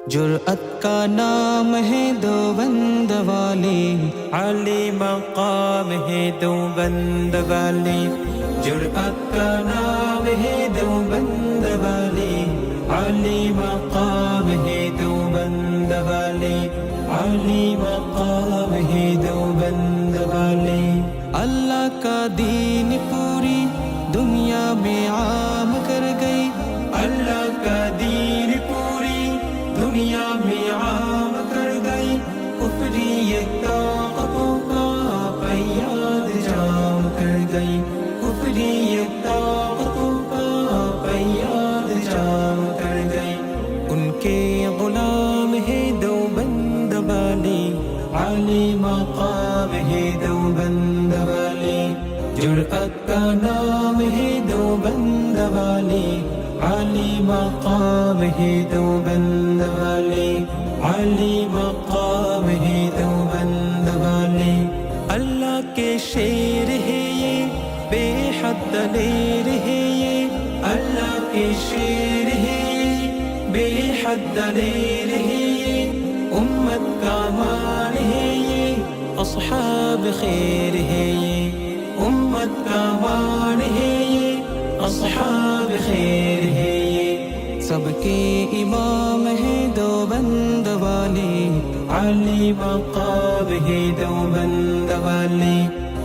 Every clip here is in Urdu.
جرأت کا نام ہے دیوبند والے، عالی مقام ہے دیوبند والے، جرأت کا نام ہے دیوبند والے، عالی مقام ہے دیوبند والے، عالی مقام ہے دیوبند والے۔ اللہ کا دین پوری دنیا میں عام کر گئی، اللہ کا دین پوری دنیا میں عام کر گئی، کفریت طاقتوں کا فریاد جام کر گئی، کفریت طاقتوں کا فریاد جام کر گئی۔ ان کے غلام ہے دیوبند والے، عالی مقام ہے دیوبند والے، جرأت کا نام ہے دیوبند والے، عالی مقام ہے دیوبند والے، عالی مقام ہے دیوبند والے۔ اللہ کے شیر ہے یہ، بے حد دلیر ہے یہ، اللہ کے شیر ہے یہ، بے حد دلیر ہے یہ، امت کا مان ہے یہ، اصحاب خیر ہے یہ، امت کا مان ہے یہ، اصحاب خیر ہے یہ۔ سب کے امام ہے دیوبند والے، عالی مقام ہے دیوبند والے،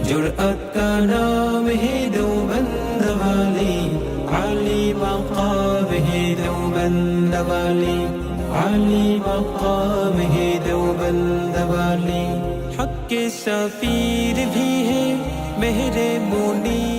جرأت کا نام ہے دیوبند والے، عالی مقام ہے دیوبند والے، عالی مقام ہے دیوبند والے۔ حق کے سفیر بھی ہے، مہر منیر